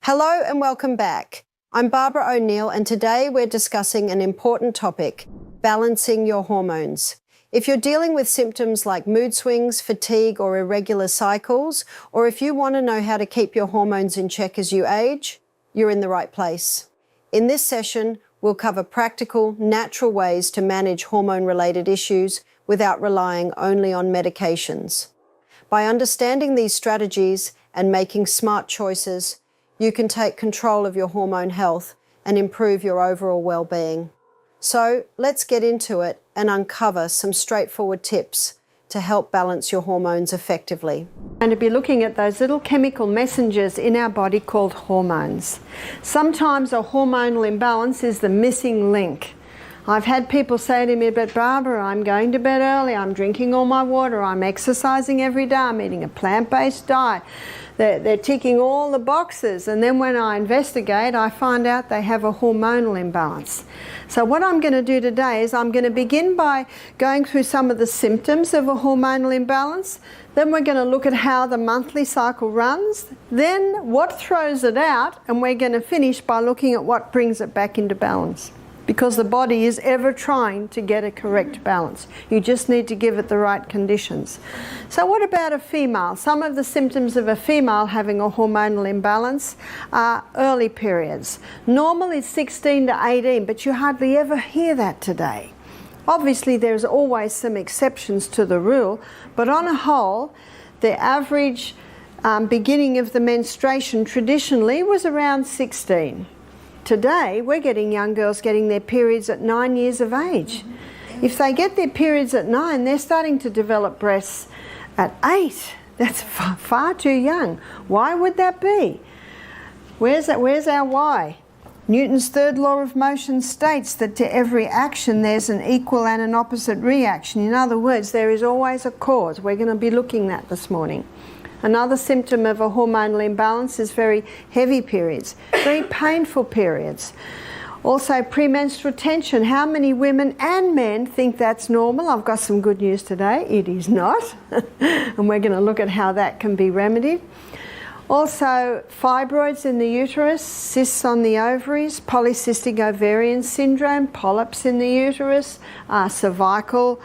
Hello and welcome back. I'm Barbara O'Neill and today we're discussing an important topic, balancing your hormones. If you're dealing with symptoms like mood swings, fatigue or irregular cycles, or if you want to know how to keep your hormones in check as you age, you're in the right place. In this session, we'll cover practical, natural ways to manage hormone-related issues without relying only on medications. By understanding these strategies and making smart choices, you can take control of your hormone health and improve your overall well-being. So let's get into it and uncover some straightforward tips to help balance your hormones effectively. We're going to be looking at those little chemical messengers in our body called hormones. Sometimes a hormonal imbalance is the missing link. I've had people say to me, but Barbara, I'm going to bed early, I'm drinking all my water, I'm exercising every day, I'm eating a plant-based diet. They're ticking all the boxes, and then when I investigate, I find out they have a hormonal imbalance. So what I'm going to do today is I'm going to begin by going through some of the symptoms of a hormonal imbalance. Then we're going to look at how the monthly cycle runs, then what throws it out, and we're going to finish by looking at what brings it back into balance. Because the body is ever trying to get a correct balance. You just need to give it the right conditions. So what about a female? Some of the symptoms of a female having a hormonal imbalance are early periods. Normal is 16 to 18, but you hardly ever hear that today. Obviously there's always some exceptions to the rule, but on a whole, the average beginning of the menstruation traditionally was around 16. Today, we're getting young girls getting their periods at 9 years of age. If they get their periods at 9, they're starting to develop breasts at 8. That's far too young. Why would that be? Where's our why? Newton's third law of motion states that to every action there's an equal and an opposite reaction. In other words, there is always a cause. We're going to be looking at this morning. Another symptom of a hormonal imbalance is very heavy periods, very painful periods. Also premenstrual tension. How many women and men think that's normal? I've got some good news today. It is not. And we're going to look at how that can be remedied. Also fibroids in the uterus, cysts on the ovaries, polycystic ovarian syndrome, polyps in the uterus, cervical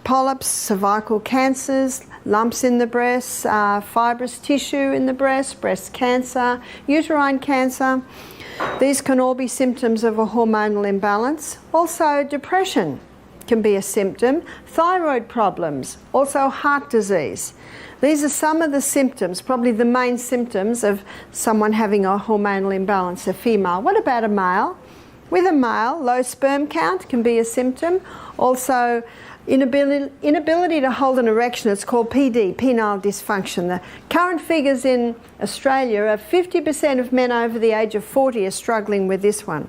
polyps, cervical cancers, lumps in the breasts, fibrous tissue in the breast cancer, uterine cancer. These can all be symptoms of a hormonal imbalance. Also depression can be a symptom. Thyroid problems, also heart disease. These are some of the symptoms, probably the main symptoms of someone having a hormonal imbalance, a female. What about a male? With a male, low sperm count can be a symptom. Also inability to hold an erection, it's called PD, penile dysfunction. The current figures in Australia are 50% of men over the age of 40 are struggling with this one.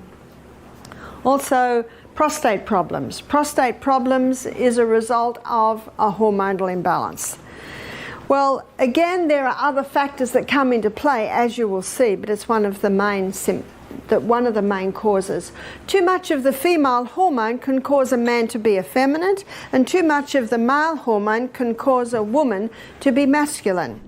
Also prostate problems. Prostate problems is a result of a hormonal imbalance. Well, again, there are other factors that come into play, as you will see, but it's one of the main causes. Too much of the female hormone can cause a man to be effeminate, and too much of the male hormone can cause a woman to be masculine.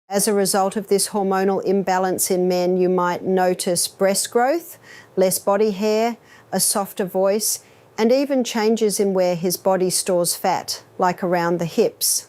As a result of this hormonal imbalance in men, you might notice breast growth, less body hair, a softer voice, and even changes in where his body stores fat, like around the hips.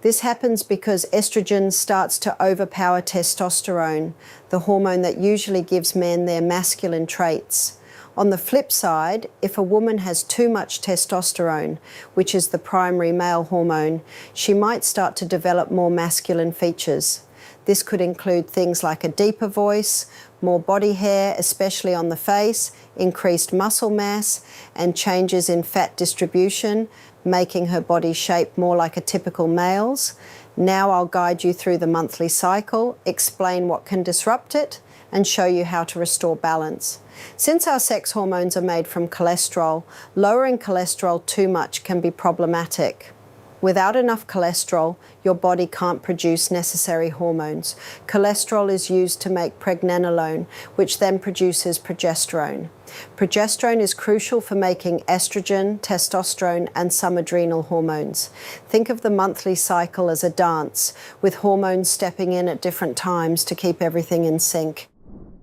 This happens because estrogen starts to overpower testosterone, the hormone that usually gives men their masculine traits. On the flip side, if a woman has too much testosterone, which is the primary male hormone, she might start to develop more masculine features. This could include things like a deeper voice, more body hair, especially on the face, increased muscle mass, and changes in fat distribution, making her body shape more like a typical male's. Now I'll guide you through the monthly cycle, explain what can disrupt it, and show you how to restore balance. Since our sex hormones are made from cholesterol, lowering cholesterol too much can be problematic. Without enough cholesterol, your body can't produce necessary hormones. Cholesterol is used to make pregnenolone, which then produces progesterone. Progesterone is crucial for making estrogen, testosterone, and some adrenal hormones. Think of the monthly cycle as a dance, with hormones stepping in at different times to keep everything in sync.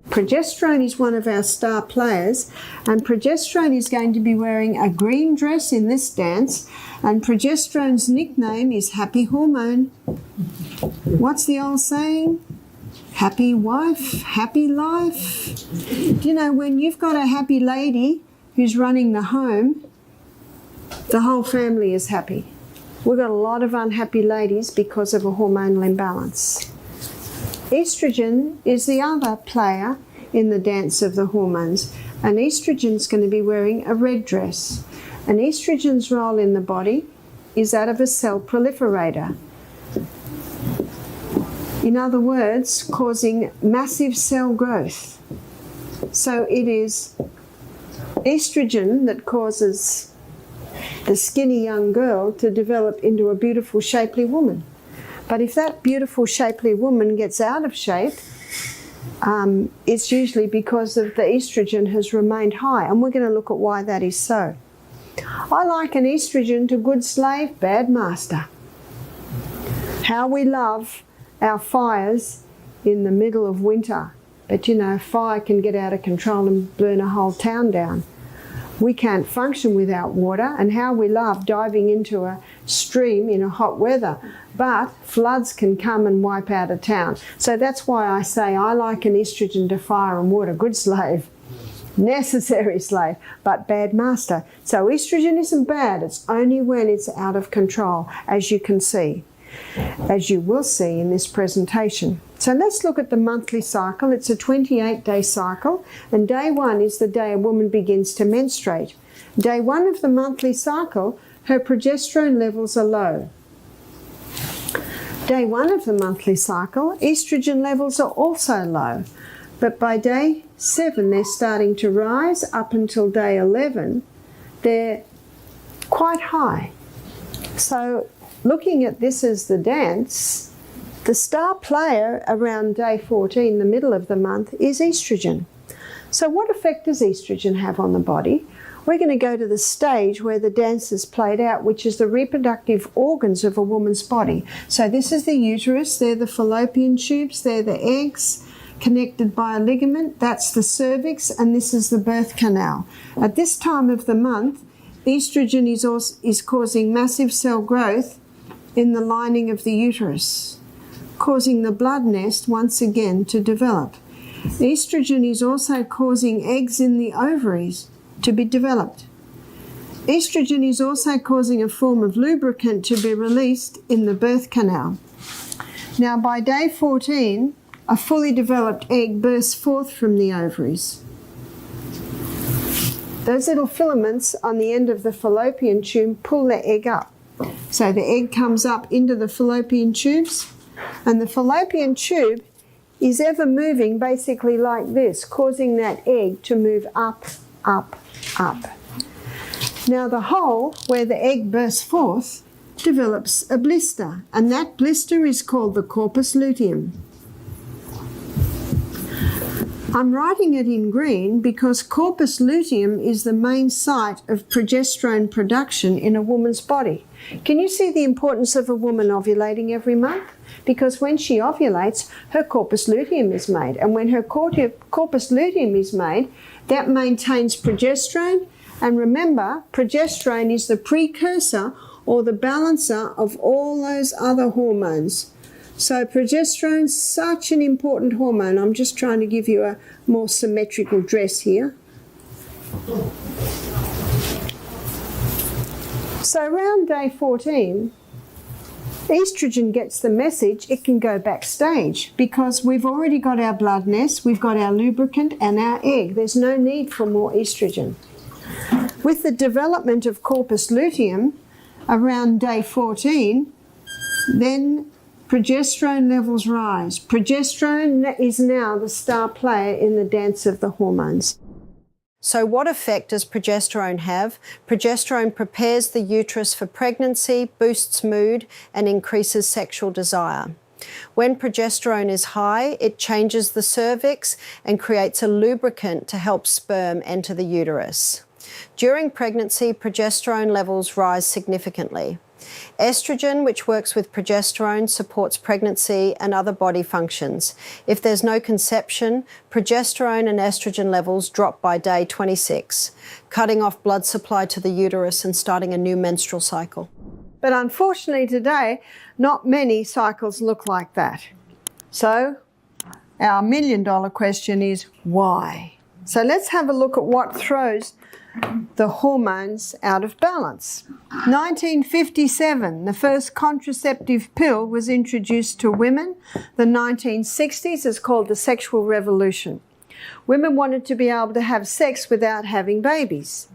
Progesterone is one of our star players, and progesterone is going to be wearing a green dress in this dance, and progesterone's nickname is Happy Hormone. What's the old saying? Happy wife, happy life. You know, when you've got a happy lady who's running the home, the whole family is happy. We've got a lot of unhappy ladies because of a hormonal imbalance. Estrogen is the other player in the dance of the hormones. And estrogen's going to be wearing a red dress. And estrogen's role in the body is that of a cell proliferator. In other words, causing massive cell growth. So it is estrogen that causes the skinny young girl to develop into a beautiful, shapely woman. But if that beautiful, shapely woman gets out of shape, it's usually because of the estrogen has remained high. And we're going to look at why that is so. I liken estrogen to good slave, bad master. How we love our fires in the middle of winter. But you know, fire can get out of control and burn a whole town down. We can't function without water, and how we love diving into a stream in a hot weather. But floods can come and wipe out a town. So that's why I say I liken estrogen to fire and water. Good slave, necessary slave, but bad master. So estrogen isn't bad, it's only when it's out of control, as you can see, as you will see in this presentation. So let's look at the monthly cycle. It's a 28-day cycle, and day 1 is the day a woman begins to menstruate. Day 1 of the monthly cycle, her progesterone levels are low. Day 1 of the monthly cycle, estrogen levels are also low, but by day 7 they're starting to rise. Up until day 11 they're quite high. So looking at this as the dance, the star player around day 14, the middle of the month, is estrogen. So what effect does estrogen have on the body? We're going to go to the stage where the dance is played out, which is the reproductive organs of a woman's body. So this is the uterus, they're the fallopian tubes, they're the eggs connected by a ligament, that's the cervix, and this is the birth canal. At this time of the month, estrogen is causing massive cell growth in the lining of the uterus, causing the blood nest once again to develop. Estrogen is also causing eggs in the ovaries to be developed. Estrogen is also causing a form of lubricant to be released in the birth canal. Now by day 14, a fully developed egg bursts forth from the ovaries. Those little filaments on the end of the fallopian tube pull the egg up. So the egg comes up into the fallopian tubes, and the fallopian tube is ever moving basically like this, causing that egg to move up, up, up. Now the hole where the egg bursts forth develops a blister, and that blister is called the corpus luteum. I'm writing it in green because corpus luteum is the main site of progesterone production in a woman's body. Can you see the importance of a woman ovulating every month? Because when she ovulates, her corpus luteum is made. And when her corpus luteum is made, that maintains progesterone. And remember, progesterone is the precursor or the balancer of all those other hormones. So progesterone's such an important hormone. I'm just trying to give you a more symmetrical dress here. So around day 14, estrogen gets the message it can go backstage because we've already got our blood nest, we've got our lubricant and our egg. There's no need for more estrogen. With the development of corpus luteum around day 14, then progesterone levels rise. Progesterone is now the star player in the dance of the hormones. So what effect does progesterone have? Progesterone prepares the uterus for pregnancy, boosts mood, and increases sexual desire. When progesterone is high, it changes the cervix and creates a lubricant to help sperm enter the uterus. During pregnancy, progesterone levels rise significantly. Estrogen, which works with progesterone, supports pregnancy and other body functions. If there's no conception, progesterone and estrogen levels drop by day 26, cutting off blood supply to the uterus and starting a new menstrual cycle. But unfortunately today, not many cycles look like that. So our million-dollar question is why? So let's have a look at what throws the hormones out of balance. 1957, the first contraceptive pill was introduced to women. The 1960s is called the sexual revolution. Women wanted to be able to have sex without having babies.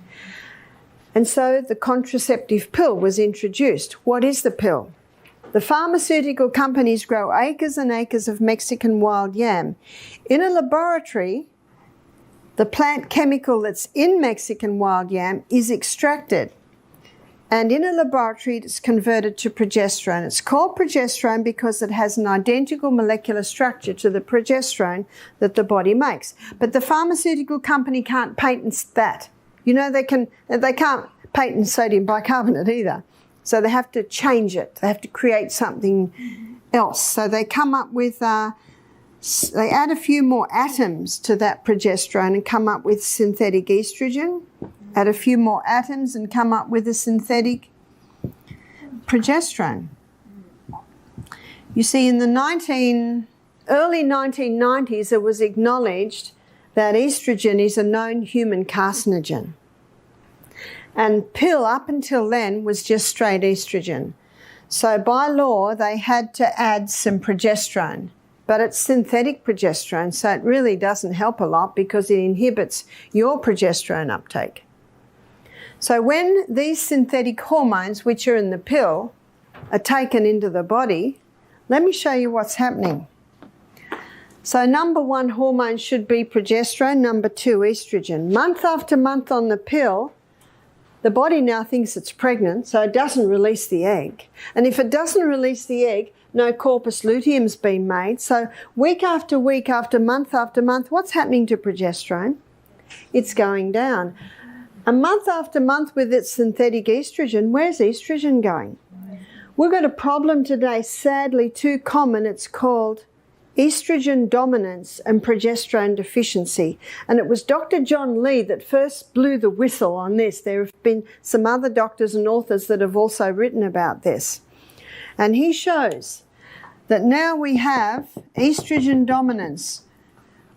And so the contraceptive pill was introduced. What is the pill? The pharmaceutical companies grow acres and acres of Mexican wild yam. In a laboratory, the plant chemical that's in Mexican wild yam is extracted. And in a laboratory, it's converted to progesterone. It's called progesterone because it has an identical molecular structure to the progesterone that the body makes. But the pharmaceutical company can't patent that. You know, they can't patent sodium bicarbonate either. So they have to change it. They have to create something else. So they come up with, they add a few more atoms to that progesterone and come up with synthetic estrogen, add a few more atoms and come up with a synthetic progesterone. You see, in the early 1990s, it was acknowledged that estrogen is a known human carcinogen. And pill up until then was just straight estrogen. So by law, they had to add some progesterone. But it's synthetic progesterone, so it really doesn't help a lot because it inhibits your progesterone uptake. So when these synthetic hormones, which are in the pill, are taken into the body, let me show you what's happening. So number 1 hormone should be progesterone, number 2 estrogen. Month after month on the pill, the body now thinks it's pregnant, so it doesn't release the egg. And if it doesn't release the egg, no corpus luteum's been made. So week after week, after month, what's happening to progesterone? It's going down. A month after month with its synthetic estrogen, where's estrogen going? We've got a problem today, sadly too common. It's called estrogen dominance and progesterone deficiency. And it was Dr. John Lee that first blew the whistle on this. There have been some other doctors and authors that have also written about this. And he shows that now we have estrogen dominance.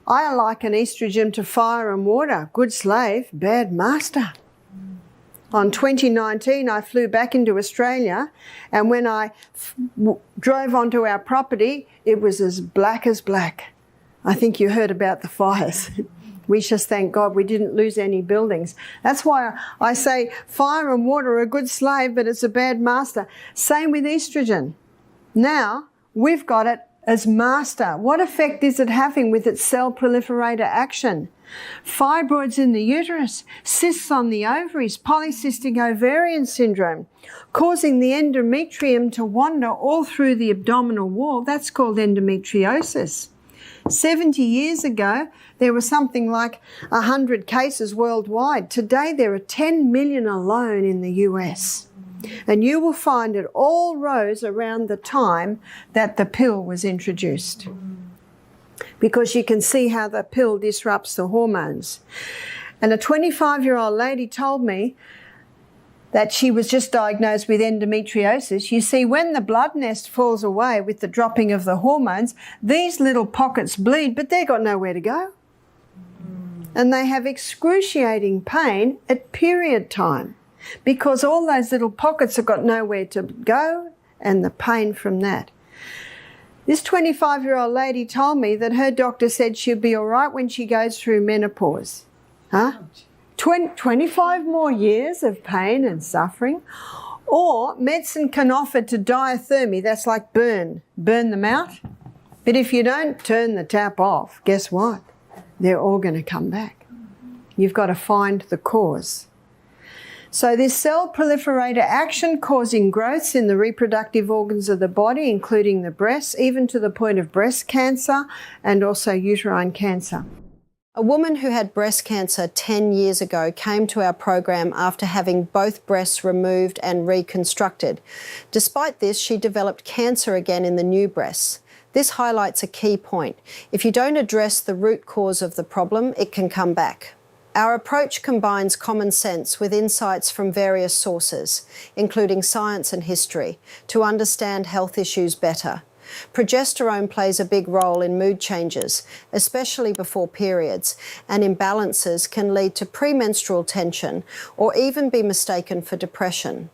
I liken estrogen to fire and water. Good slave, bad master. On 2019, I flew back into Australia, and when I drove onto our property, it was as black as black. I think you heard about the fires. We just thank God we didn't lose any buildings. That's why I say fire and water are a good slave, but it's a bad master. Same with estrogen. Now, we've got it as master. What effect is it having with its cell proliferator action? Fibroids in the uterus, cysts on the ovaries, polycystic ovarian syndrome, causing the endometrium to wander all through the abdominal wall. That's called endometriosis. 70 years ago, there were something like 100 cases worldwide. Today, there are 10 million alone in the US. And you will find it all rose around the time that the pill was introduced. Because you can see how the pill disrupts the hormones. And a 25-year-old lady told me that she was just diagnosed with endometriosis. You see, when the blood nest falls away with the dropping of the hormones, these little pockets bleed, but they've got nowhere to go. And they have excruciating pain at period time because all those little pockets have got nowhere to go and the pain from that. This 25-year-old lady told me that her doctor said she'll be all right when she goes through menopause. Huh? 25 more years of pain and suffering. Or medicine can offer to diathermy, that's like burn them out. But if you don't turn the tap off, guess what? They're all going to come back. You've got to find the cause. So this cell proliferator action causing growths in the reproductive organs of the body, including the breasts, even to the point of breast cancer and also uterine cancer. A woman who had breast cancer 10 years ago came to our program after having both breasts removed and reconstructed. Despite this, she developed cancer again in the new breasts. This highlights a key point. If you don't address the root cause of the problem, it can come back. Our approach combines common sense with insights from various sources, including science and history, to understand health issues better. Progesterone plays a big role in mood changes, especially before periods, and imbalances can lead to premenstrual tension or even be mistaken for depression.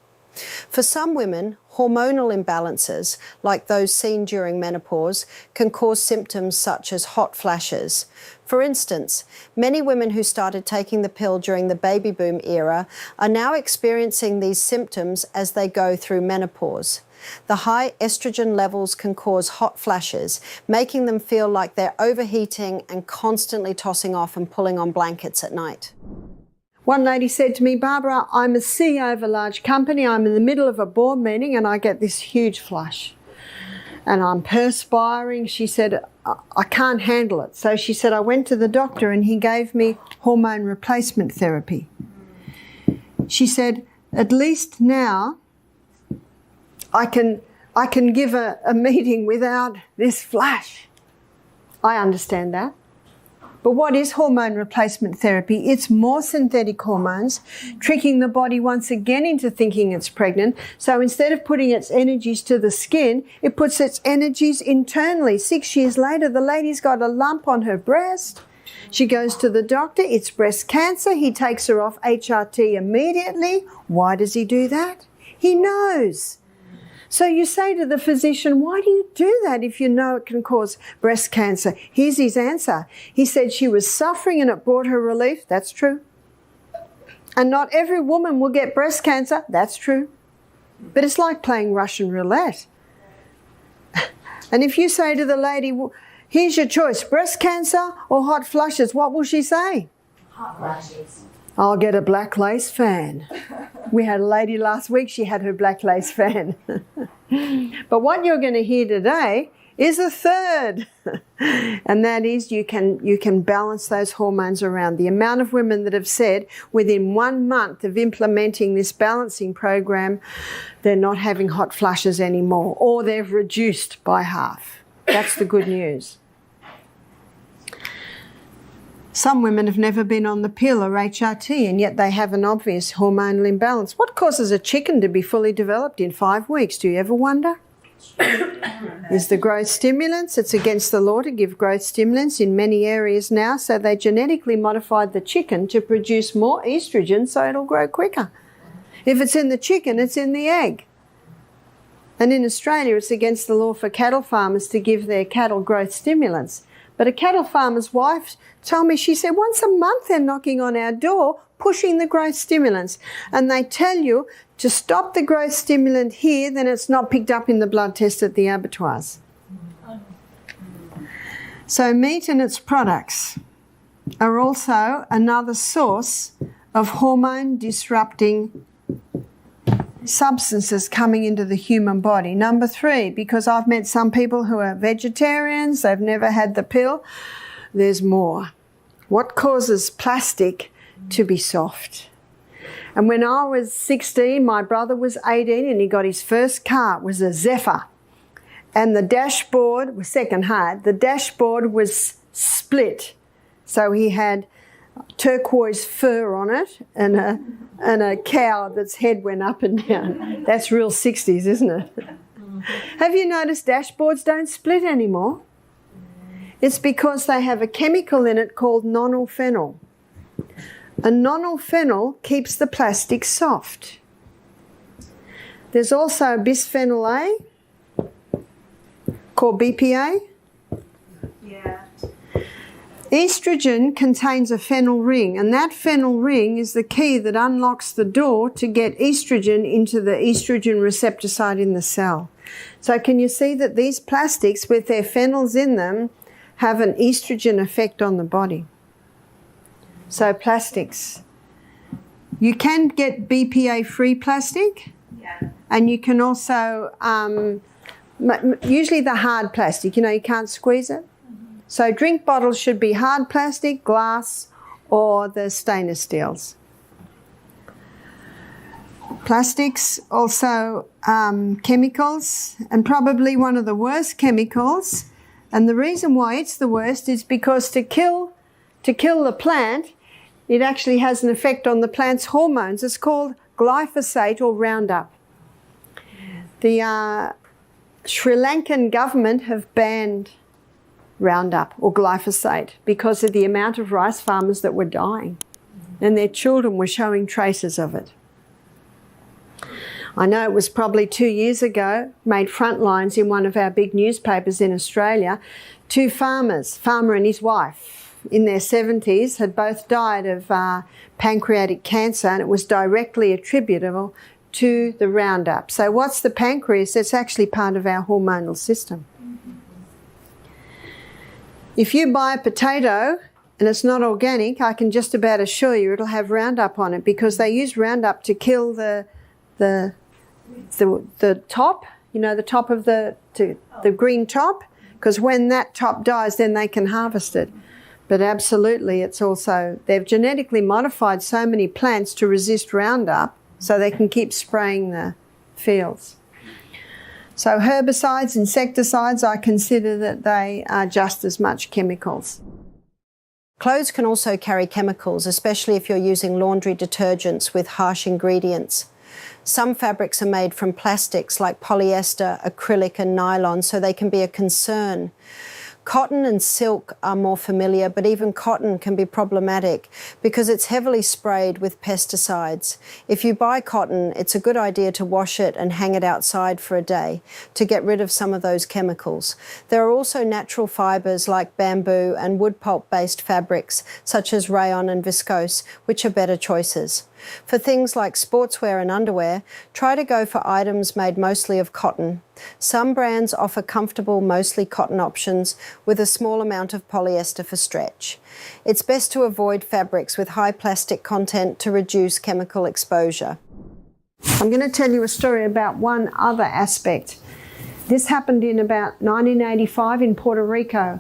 For some women, hormonal imbalances, like those seen during menopause, can cause symptoms such as hot flashes. For instance, many women who started taking the pill during the baby boom era are now experiencing these symptoms as they go through menopause. The high estrogen levels can cause hot flashes, making them feel like they're overheating and constantly tossing off and pulling on blankets at night. One lady said to me, "Barbara, I'm a CEO of a large company. I'm in the middle of a board meeting and I get this huge flush. And I'm perspiring." She said, "I can't handle it." So she said, "I went to the doctor and he gave me hormone replacement therapy." She said, "At least now I can give a meeting without this flash." I understand that. But what is hormone replacement therapy? It's more synthetic hormones, tricking the body once again into thinking it's pregnant. So instead of putting its energies to the skin, it puts its energies internally. 6 years later, the lady's got a lump on her breast. She goes to the doctor, it's breast cancer. He takes her off HRT immediately. Why does he do that? He knows. So you say to the physician, "Why do you do that if you know it can cause breast cancer?" Here's his answer. He said she was suffering and it brought her relief. That's true. And not every woman will get breast cancer. That's true. But it's like playing Russian roulette. And if you say to the lady, "Here's your choice, breast cancer or hot flushes," what will she say? Hot flashes. "I'll get a black lace fan." We had a lady last week, she had her black lace fan. But what you're going to hear today is a third. And that is you can balance those hormones around. The amount of women that have said within 1 month of implementing this balancing program, they're not having hot flushes anymore, or they've reduced by half. That's the good news. Some women have never been on the pill or HRT, and yet they have an obvious hormonal imbalance. What causes a chicken to be fully developed in 5 weeks? Do you ever wonder? Is the growth stimulants? It's against the law to give growth stimulants in many areas now, so they genetically modified the chicken to produce more estrogen so it'll grow quicker. If it's in the chicken, it's in the egg. And in Australia, it's against the law for cattle farmers to give their cattle growth stimulants. But a cattle farmer's wife told me, she said, once a month they're knocking on our door, pushing the growth stimulants. And they tell you to stop the growth stimulant here, then it's not picked up in the blood test at the abattoirs. So meat and its products are also another source of hormone disrupting substances coming into the human body. Number 3, because I've met some people who are vegetarians, they've never had the pill, there's more. What causes plastic to be soft? And when I was 16, my brother was 18 and he got his first car. It was a Zephyr. And the dashboard was second-hand. The dashboard was split. So he had turquoise fur on it and a cow that's head went up and down. That's real 60s, isn't it? Have you noticed dashboards don't split anymore? It's because they have a chemical in it called nonylphenol. A nonylphenol keeps the plastic soft. There's also bisphenol A, called BPA. Yeah. Estrogen contains a phenyl ring, and that phenyl ring is the key that unlocks the door to get estrogen into the estrogen receptor site in the cell. So can you see that these plastics with their phenols in them have an estrogen effect on the body? So plastics. You can get BPA-free plastic, and you can also, usually the hard plastic, you know, you can't squeeze it. So drink bottles should be hard plastic, glass, or the stainless steels. Plastics, also chemicals, and probably one of the worst chemicals. And the reason why it's the worst is because to kill the plant, it actually has an effect on the plant's hormones. It's called glyphosate or Roundup. The Sri Lankan government have banned Roundup or glyphosate because of the amount of rice farmers that were dying, and their children were showing traces of it. I know it was probably 2 years ago, made front lines in one of our big newspapers in Australia. Two farmers, farmer and his wife, in their 70s, had both died of pancreatic cancer, and it was directly attributable to the Roundup. So what's the pancreas? It's actually part of our hormonal system. If you buy a potato and it's not organic, I can just about assure you it'll have Roundup on it, because they use Roundup to kill the top, you know, the top of the green top, because when that top dies, then they can harvest it. But absolutely, it's also, they've genetically modified so many plants to resist Roundup so they can keep spraying the fields. So herbicides, insecticides, I consider that they are just as much chemicals. Clothes can also carry chemicals, especially if you're using laundry detergents with harsh ingredients. Some fabrics are made from plastics like polyester, acrylic and nylon, so they can be a concern. Cotton and silk are more familiar, but even cotton can be problematic because it's heavily sprayed with pesticides. If you buy cotton, it's a good idea to wash it and hang it outside for a day to get rid of some of those chemicals. There are also natural fibres like bamboo and wood pulp-based fabrics such as rayon and viscose, which are better choices. For things like sportswear and underwear, try to go for items made mostly of cotton. Some brands offer comfortable, mostly cotton options with a small amount of polyester for stretch. It's best to avoid fabrics with high plastic content to reduce chemical exposure. I'm going to tell you a story about one other aspect. This happened in about 1985 in Puerto Rico.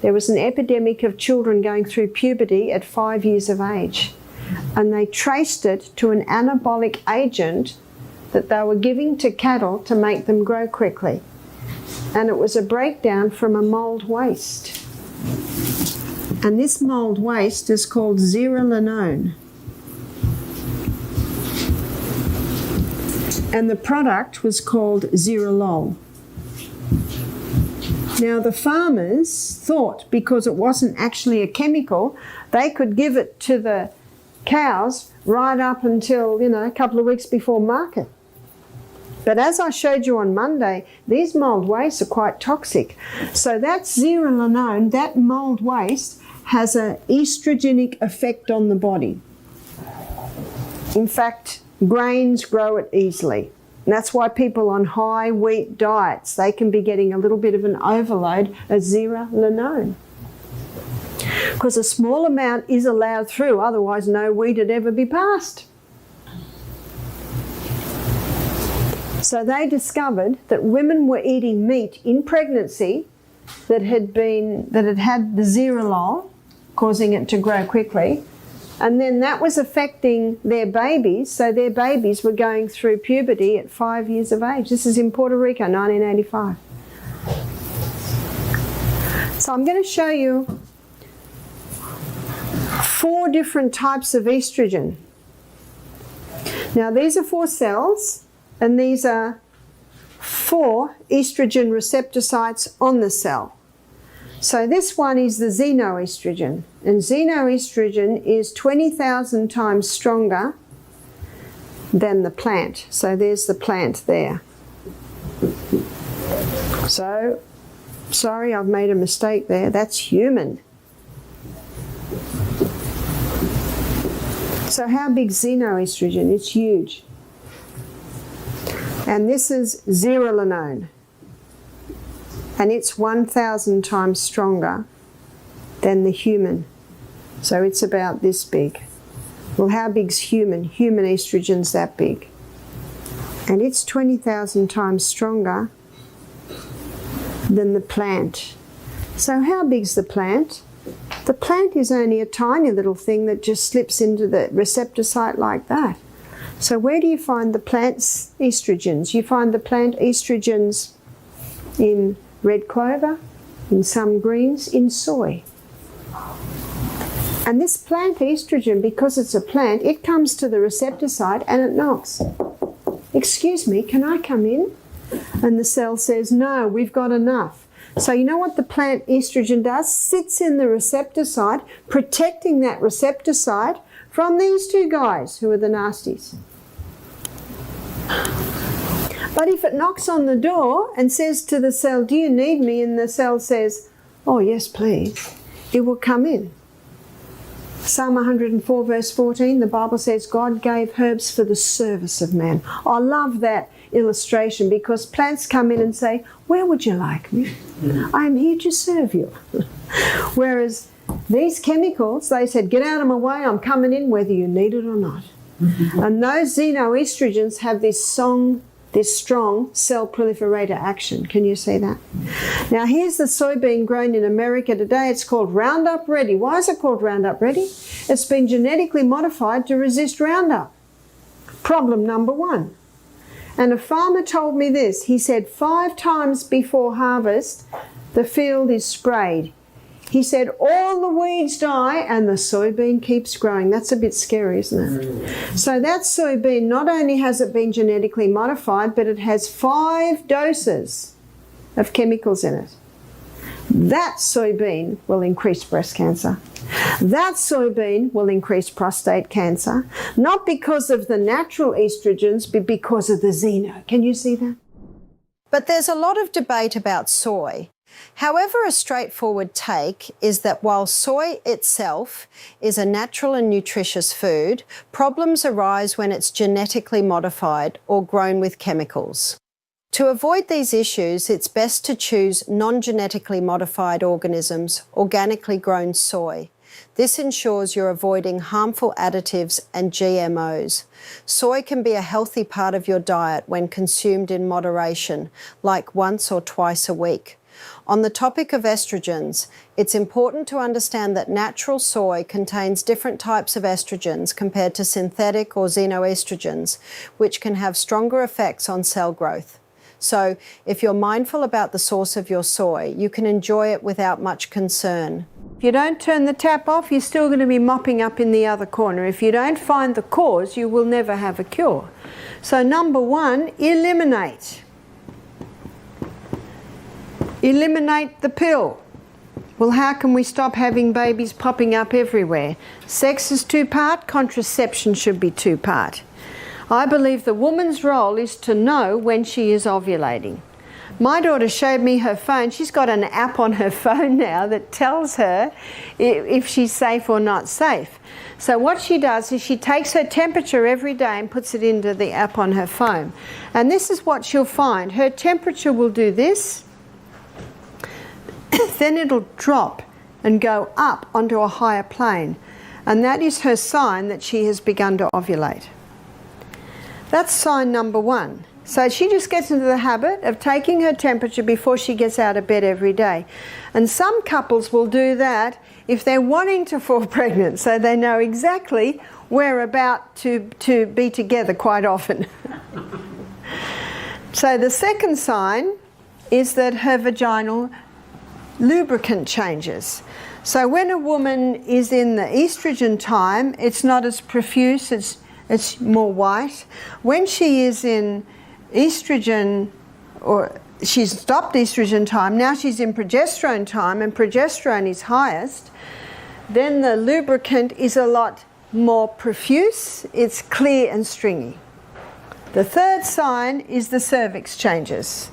There was an epidemic of children going through puberty at 5 years of age. And they traced it to an anabolic agent that they were giving to cattle to make them grow quickly. And it was a breakdown from a mold waste. And this mold waste is called zearalenone. And the product was called Zearalol. Now the farmers thought because it wasn't actually a chemical, they could give it to the cows right up until, a couple of weeks before market. But as I showed you on Monday, these mold wastes are quite toxic. So that zearalenone, that mold waste, has an estrogenic effect on the body. In fact, grains grow it easily. And that's why people on high wheat diets, they can be getting a little bit of an overload of zearalenone. Because a small amount is allowed through, otherwise no wheat would ever be passed. So they discovered that women were eating meat in pregnancy that had had the zearalol, causing it to grow quickly, and then that was affecting their babies, so their babies were going through puberty at 5 years of age. This is in Puerto Rico, 1985. So I'm going to show you 4 different types of estrogen. Now these are 4 cells, and these are 4 estrogen receptor sites on the cell. So this one is the xenoestrogen, and xenoestrogen is 20,000 times stronger than the plant. So there's the plant there. So, sorry, I've made a mistake there. That's human. So how big is xenoestrogen? It's huge. And this is zearalenone. And it's 1,000 times stronger than the human. So it's about this big. Well, how big's human? Human estrogen's that big. And it's 20,000 times stronger than the plant. So how big's the plant? The plant is only a tiny little thing that just slips into the receptor site like that. So where do you find the plant's estrogens? You find the plant estrogens in red clover, in some greens, in soy. And this plant estrogen, because it's a plant, it comes to the receptor site and it knocks. Excuse me, can I come in? And the cell says, no, we've got enough. So you know what the plant estrogen does? Sits in the receptor site, protecting that receptor site from these two guys who are the nasties. But if it knocks on the door and says to the cell, do you need me? And the cell says, oh yes, please, it will come in. Psalm 104 verse 14, the Bible says God gave herbs for the service of man. I love that illustration because plants come in and say, where would you like me? I am here to serve you. Whereas these chemicals, they said, get out of my way, I'm coming in whether you need it or not. And those xenoestrogens have this strong cell proliferator action. Can you see that? Now here's the soybean grown in America today. It's called Roundup Ready. Why is it called Roundup Ready? It's been genetically modified to resist Roundup. Problem number one. And a farmer told me this. He said 5 times before harvest, the field is sprayed. He said all the weeds die and the soybean keeps growing. That's a bit scary, isn't it? So that soybean, not only has it been genetically modified, but it has 5 doses of chemicals in it. That soybean will increase breast cancer. That soybean will increase prostate cancer, not because of the natural estrogens, but because of the xeno. Can you see that? But there's a lot of debate about soy. However, a straightforward take is that while soy itself is a natural and nutritious food, problems arise when it's genetically modified or grown with chemicals. To avoid these issues, it's best to choose non-genetically modified organisms, organically grown soy. This ensures you're avoiding harmful additives and GMOs. Soy can be a healthy part of your diet when consumed in moderation, like once or twice a week. On the topic of estrogens, it's important to understand that natural soy contains different types of estrogens compared to synthetic or xenoestrogens, which can have stronger effects on cell growth. So, if you're mindful about the source of your soy, you can enjoy it without much concern. If you don't turn the tap off, you're still going to be mopping up in the other corner. If you don't find the cause, you will never have a cure. So number 1, eliminate. Eliminate the pill. Well, how can we stop having babies popping up everywhere? Sex is 2-part, contraception should be 2-part. I believe the woman's role is to know when she is ovulating. My daughter showed me her phone. She's got an app on her phone now that tells her if she's safe or not safe. So what she does is she takes her temperature every day and puts it into the app on her phone. And this is what she'll find. Her temperature will do this. Then it'll drop and go up onto a higher plane. And that is her sign that she has begun to ovulate. That's sign number 1. So she just gets into the habit of taking her temperature before she gets out of bed every day. And some couples will do that if they're wanting to fall pregnant, so they know exactly we're about to be together quite often. So the second sign is that her vaginal lubricant changes. So when a woman is in the estrogen time, it's not as profuse, it's more white. When she is in estrogen, or she's stopped estrogen time, now she's in progesterone time, and progesterone is highest, then the lubricant is a lot more profuse, it's clear and stringy. The third sign is the cervix changes.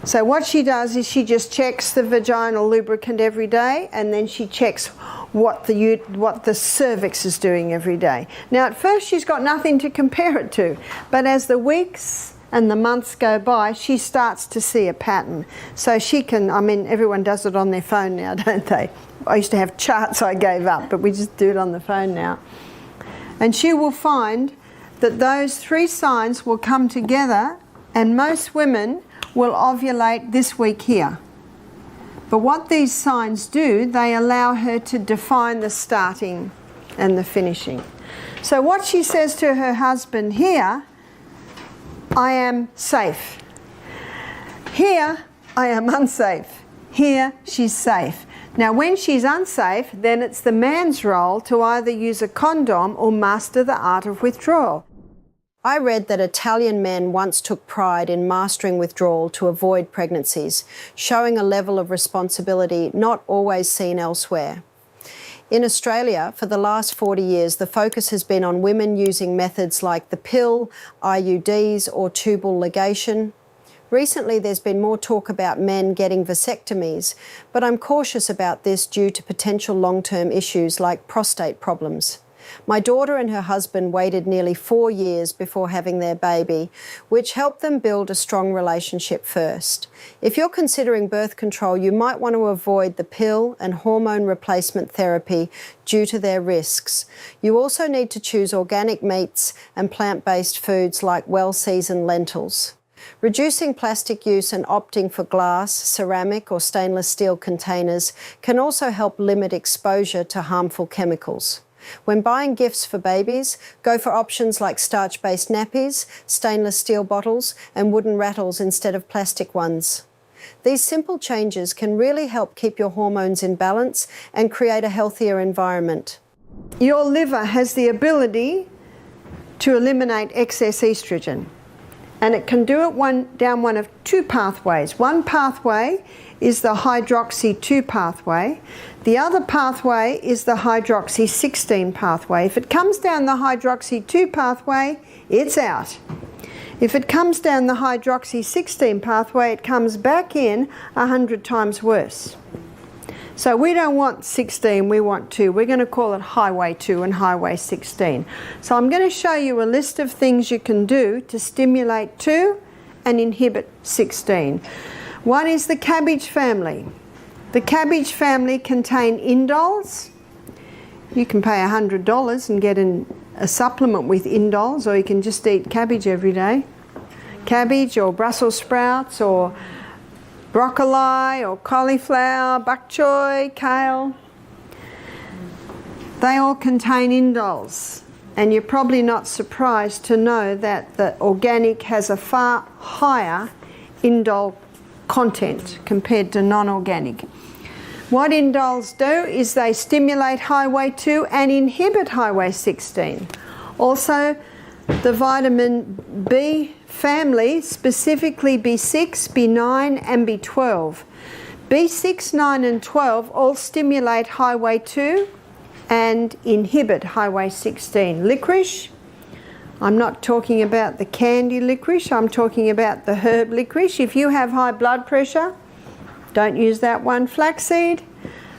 So what she does is she just checks the vaginal lubricant every day, and then she checks what the cervix is doing every day. Now at first she's got nothing to compare it to, but as the weeks and the months go by, she starts to see a pattern. So she can, I mean, everyone does it on their phone now, don't they? I used to have charts I gave up, but we just do it on the phone now. And she will find that those 3 signs will come together, and most women will ovulate this week here. But what these signs do, they allow her to define the starting and the finishing. So what she says to her husband here, I am safe. Here, I am unsafe. Here, she's safe. Now, when she's unsafe, then it's the man's role to either use a condom or master the art of withdrawal. I read that Italian men once took pride in mastering withdrawal to avoid pregnancies, showing a level of responsibility not always seen elsewhere. In Australia, for the last 40 years, the focus has been on women using methods like the pill, IUDs, or tubal ligation. Recently, there's been more talk about men getting vasectomies, but I'm cautious about this due to potential long-term issues like prostate problems. My daughter and her husband waited nearly 4 years before having their baby, which helped them build a strong relationship first. If you're considering birth control, you might want to avoid the pill and hormone replacement therapy due to their risks. You also need to choose organic meats and plant-based foods like well-seasoned lentils. Reducing plastic use and opting for glass, ceramic or stainless steel containers can also help limit exposure to harmful chemicals. When buying gifts for babies, go for options like starch-based nappies, stainless steel bottles, and wooden rattles instead of plastic ones. These simple changes can really help keep your hormones in balance and create a healthier environment. Your liver has the ability to eliminate excess estrogen, and it can do it down one of two pathways. One pathway is the hydroxy 2 pathway. The other pathway is the hydroxy 16 pathway. If it comes down the hydroxy 2 pathway, it's out. If it comes down the hydroxy 16 pathway, it comes back in 100 times worse. So we don't want 16, we want 2. We're going to call it highway 2 and highway 16. So I'm going to show you a list of things you can do to stimulate 2 and inhibit 16. One is the cabbage family. The cabbage family contain indoles. You can pay $100 and get a supplement with indoles, or you can just eat cabbage every day. Cabbage or Brussels sprouts or broccoli or cauliflower, bok choy, kale. They all contain indoles, and you're probably not surprised to know that the organic has a far higher indole content compared to non-organic. What indoles do is they stimulate highway 2 and inhibit highway 16. Also, the vitamin B family, specifically B6, B9 and B12. B6, 9 and 12 all stimulate highway 2 and inhibit highway 16. Licorice, I'm not talking about the candy licorice, I'm talking about the herb licorice. If you have high blood pressure, don't use that one. Flaxseed.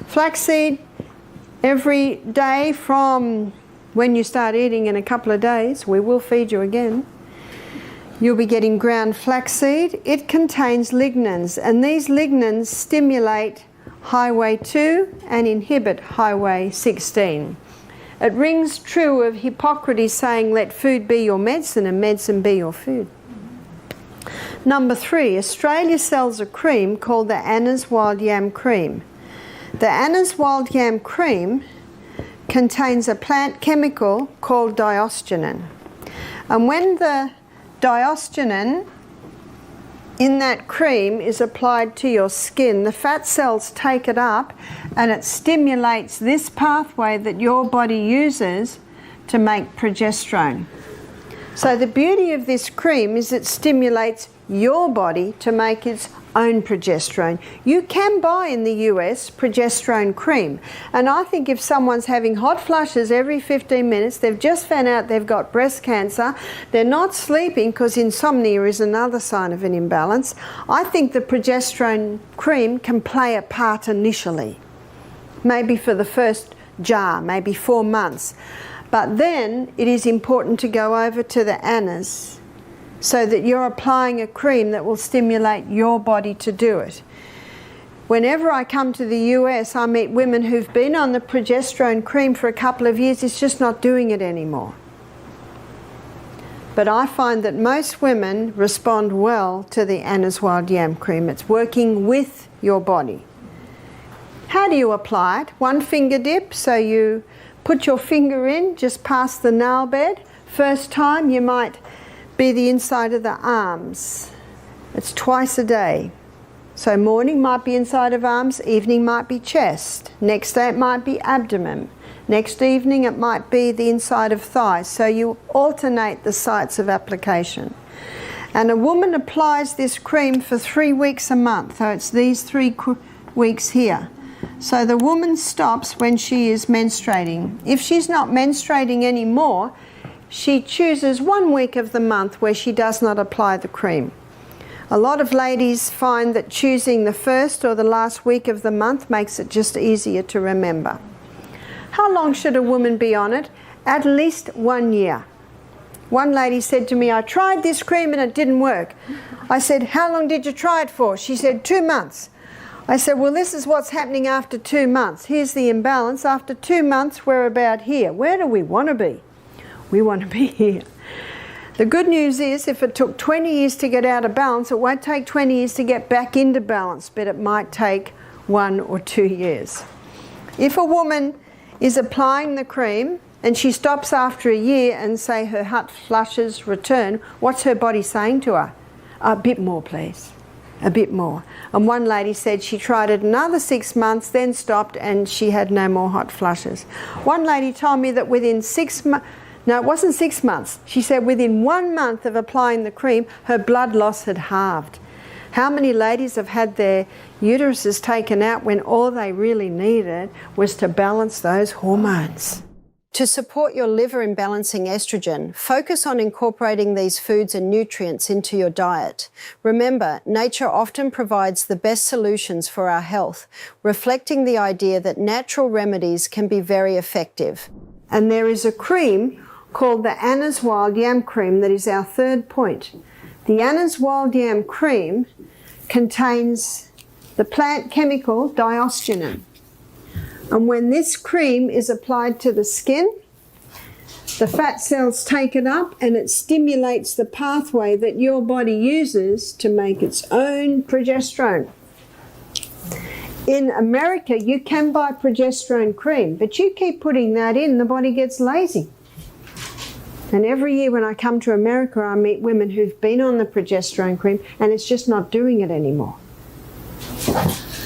Flaxseed every day from when you start eating in a couple of days, we will feed you again. You'll be getting ground flaxseed. It contains lignans, and these lignans stimulate highway 2 and inhibit highway 16. It rings true of Hippocrates saying, let food be your medicine and medicine be your food. Number 3, Australia sells a cream called the Anis Wild Yam cream. The Anis Wild Yam cream contains a plant chemical called diosgenin. And when the diosgenin in that cream is applied to your skin, the fat cells take it up and it stimulates this pathway that your body uses to make progesterone. So the beauty of this cream is it stimulates your body to make its own progesterone. You can buy in the US progesterone cream, and I think if someone's having hot flushes every 15 minutes, they've just found out they've got breast cancer, they're not sleeping because insomnia is another sign of an imbalance, I think the progesterone cream can play a part initially, maybe for the first jar, maybe 4 months. But then it is important to go over to the Anis so that you're applying a cream that will stimulate your body to do it. Whenever I come to the US, I meet women who've been on the progesterone cream for a couple of years, it's just not doing it anymore. But I find that most women respond well to the Anis Wild Yam cream. It's working with your body. How do you apply it? One finger dip, so you put your finger in just past the nail bed. First time you might be the inside of the arms. It's twice a day. So morning might be inside of arms, evening might be chest. Next day it might be abdomen. Next evening it might be the inside of thighs. So you alternate the sites of application. And a woman applies this cream for 3 weeks a month. So it's these 3 weeks here. So the woman stops when she is menstruating. If she's not menstruating anymore, she chooses 1 week of the month where she does not apply the cream. A lot of ladies find that choosing the first or the last week of the month makes it just easier to remember. How long should a woman be on it? At least 1 year. One lady said to me, I tried this cream and it didn't work. I said, how long did you try it for? She said, 2 months. I said, well, this is what's happening after 2 months. Here's the imbalance. After 2 months, we're about here. Where do we want to be? We want to be here. The good news is if it took 20 years to get out of balance, it won't take 20 years to get back into balance, but it might take 1 or 2 years. If a woman is applying the cream and she stops after a year and say her hot flushes return, what's her body saying to her? A bit more, please. A bit more. And one lady said she tried it another 6 months, then stopped, and she had no more hot flushes. One lady told me that within 6 months, no, it wasn't 6 months. She said within 1 month of applying the cream, her blood loss had halved. How many ladies have had their uteruses taken out when all they really needed was to balance those hormones? To support your liver in balancing estrogen, focus on incorporating these foods and nutrients into your diet. Remember, nature often provides the best solutions for our health, reflecting the idea that natural remedies can be very effective. And there is a cream called the Anis Wild Yam cream that is our third point. The Anis Wild Yam cream contains the plant chemical diosgenin. And when this cream is applied to the skin, the fat cells take it up and it stimulates the pathway that your body uses to make its own progesterone. In America, you can buy progesterone cream, but you keep putting that in, the body gets lazy. And every year when I come to America, I meet women who've been on the progesterone cream and it's just not doing it anymore.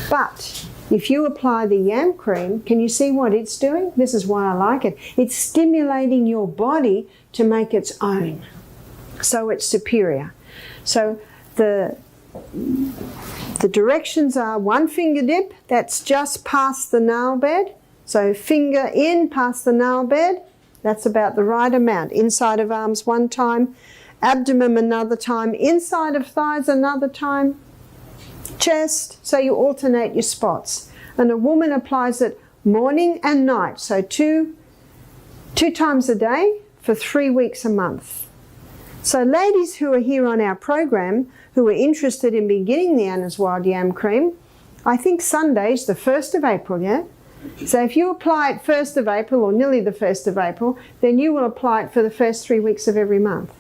But if you apply the yam cream, can you see what it's doing? This is why I like it. It's stimulating your body to make its own. So it's superior. So the directions are 1 finger dip, that's just past the nail bed. So finger in past the nail bed, that's about the right amount. Inside of arms 1 time, abdomen another time, inside of thighs another time, chest, so you alternate your spots. And a woman applies it morning and night, so two times a day for 3 weeks a month. So ladies who are here on our program who are interested in beginning the Anis Wild Yam cream, I think Sunday's the 1st of April, yeah? So if you apply it 1st of April or nearly the 1st of April, then you will apply it for the first 3 weeks of every month.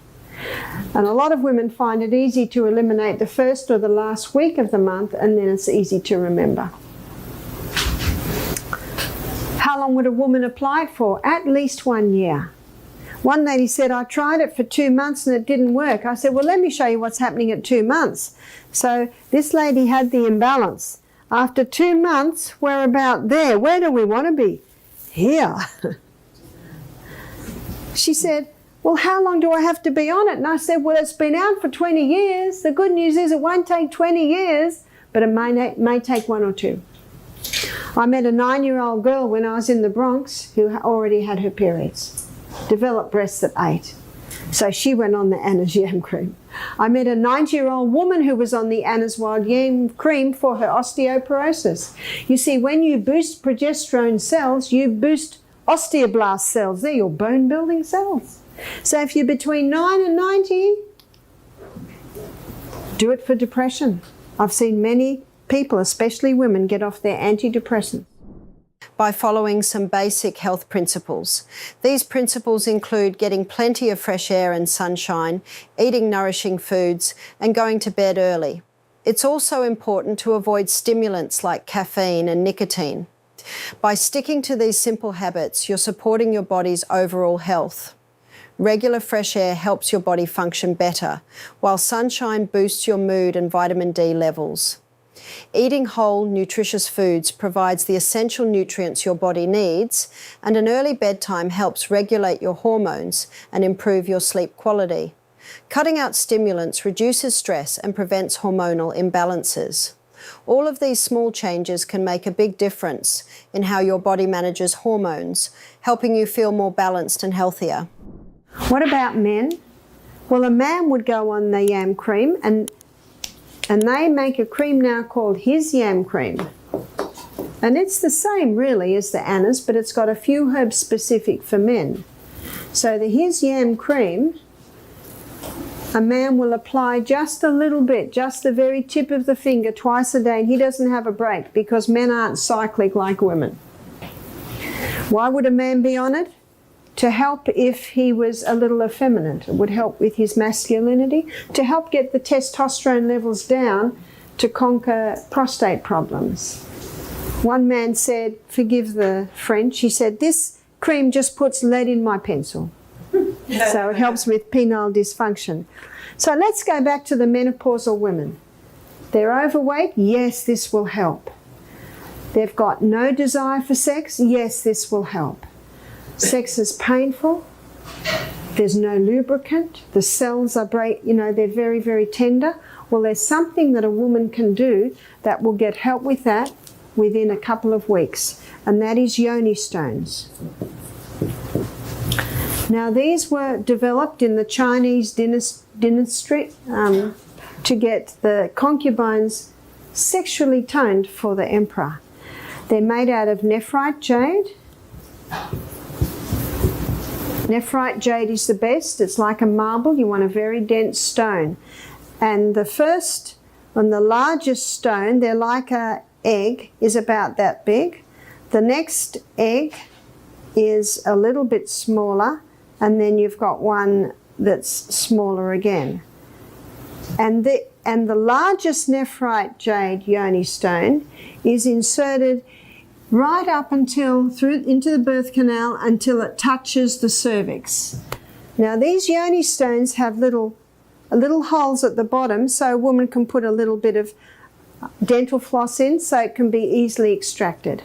And a lot of women find it easy to eliminate the first or the last week of the month, and then it's easy to remember. How long would a woman apply it for? At least 1 year. One lady said, I tried it for 2 months and it didn't work. I said, well, let me show you what's happening at 2 months. So this lady had the imbalance. After 2 months, we're about there. Where do we want to be? Here. She said, well, how long do I have to be on it? And I said, well, it's been out for 20 years. The good news is it won't take 20 years, but it may take 1 or 2. I met a 9-year-old girl when I was in the Bronx who already had her periods, developed breasts at 8. So she went on the Anis Yam cream. I met a 90-year-old woman who was on the Anis Wild Yam cream for her osteoporosis. You see, when you boost progesterone cells, you boost osteoblast cells. They're your bone-building cells. So if you're between 9 and 90, do it for depression. I've seen many people, especially women, get off their antidepressants by following some basic health principles. These principles include getting plenty of fresh air and sunshine, eating nourishing foods, and going to bed early. It's also important to avoid stimulants like caffeine and nicotine. By sticking to these simple habits, you're supporting your body's overall health. Regular fresh air helps your body function better, while sunshine boosts your mood and vitamin D levels. Eating whole, nutritious foods provides the essential nutrients your body needs, and an early bedtime helps regulate your hormones and improve your sleep quality. Cutting out stimulants reduces stress and prevents hormonal imbalances. All of these small changes can make a big difference in how your body manages hormones, helping you feel more balanced and healthier. What about men? Well, a man would go on the yam cream, and they make a cream now called his yam cream. And it's the same really as the Anis, but it's got a few herbs specific for men. So the his yam cream, a man will apply just a little bit, just the very tip of the finger twice a day, and he doesn't have a break because men aren't cyclic like women. Why would a man be on it? To help if he was a little effeminate. It would help with his masculinity, to help get the testosterone levels down to conquer prostate problems. One man said, forgive the French, he said, this cream just puts lead in my pencil. So it helps with penile dysfunction. So let's go back to the menopausal women. They're overweight, yes, this will help. They've got no desire for sex, yes, this will help. Sex is painful, there's no lubricant, the cells are they're very, very tender. Well, there's something that a woman can do that will get help with that within a couple of weeks, and that is yoni stones. Now, these were developed in the Chinese dynasty to get the concubines sexually toned for the emperor. They're made out of nephrite jade. Nephrite jade is the best. It's like a marble. You want a very dense stone. And the first and the largest stone, they're like an egg, is about that big. The next egg is a little bit smaller, and then you've got one that's smaller again. And the largest nephrite jade yoni stone is inserted right up until into the birth canal until it touches the cervix. Now these yoni stones have little holes at the bottom, so a woman can put a little bit of dental floss in so it can be easily extracted.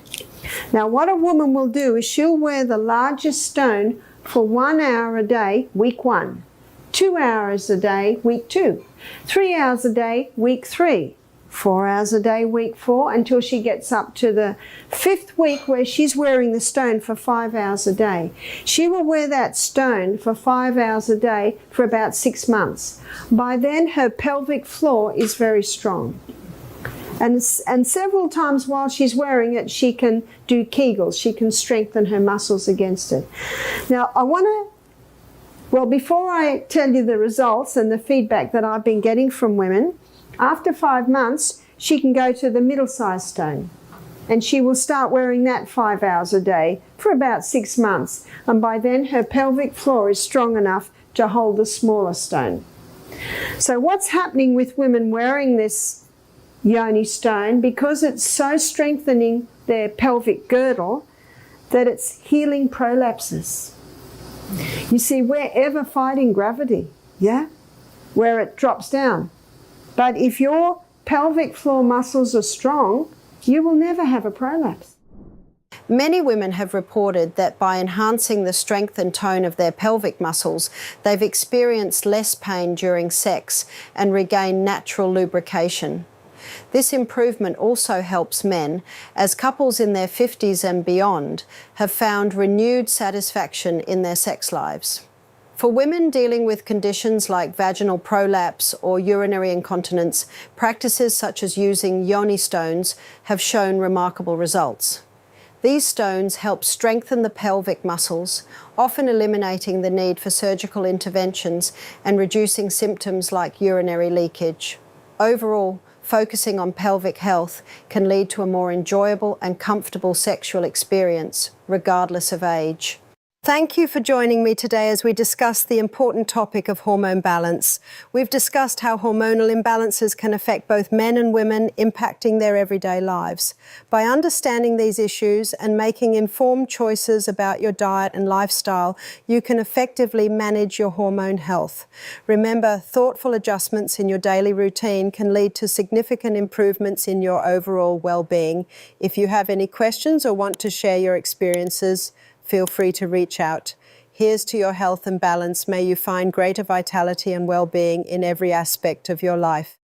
Now what a woman will do is she'll wear the largest stone for 1 hour a day, week 1, 2 hours a day, week 2, 3 hours a day, week 3, 4 hours a day, week 4, until she gets up to the 5th week where she's wearing the stone for 5 hours a day. She will wear that stone for 5 hours a day for about 6 months. By then her pelvic floor is very strong. And several times while she's wearing it, she can do Kegels. She can strengthen her muscles against it. Now, before I tell you the results and the feedback that I've been getting from women, after 5 months, she can go to the middle-sized stone. And she will start wearing that 5 hours a day for about 6 months. And by then, her pelvic floor is strong enough to hold the smaller stone. So what's happening with women wearing this yoni stone, because it's so strengthening their pelvic girdle, that it's healing prolapses. You see, we're ever fighting gravity, yeah? Where it drops down. But if your pelvic floor muscles are strong, you will never have a prolapse. Many women have reported that by enhancing the strength and tone of their pelvic muscles, they've experienced less pain during sex and regained natural lubrication. This improvement also helps men, as couples in their 50s and beyond have found renewed satisfaction in their sex lives. For women dealing with conditions like vaginal prolapse or urinary incontinence, practices such as using yoni stones have shown remarkable results. These stones help strengthen the pelvic muscles, often eliminating the need for surgical interventions and reducing symptoms like urinary leakage. Overall, focusing on pelvic health can lead to a more enjoyable and comfortable sexual experience, regardless of age. Thank you for joining me today as we discuss the important topic of hormone balance. We've discussed how hormonal imbalances can affect both men and women, impacting their everyday lives. By understanding these issues and making informed choices about your diet and lifestyle, you can effectively manage your hormone health. Remember, thoughtful adjustments in your daily routine can lead to significant improvements in your overall well-being. If you have any questions or want to share your experiences, feel free to reach out. Here's to your health and balance. May you find greater vitality and well-being in every aspect of your life.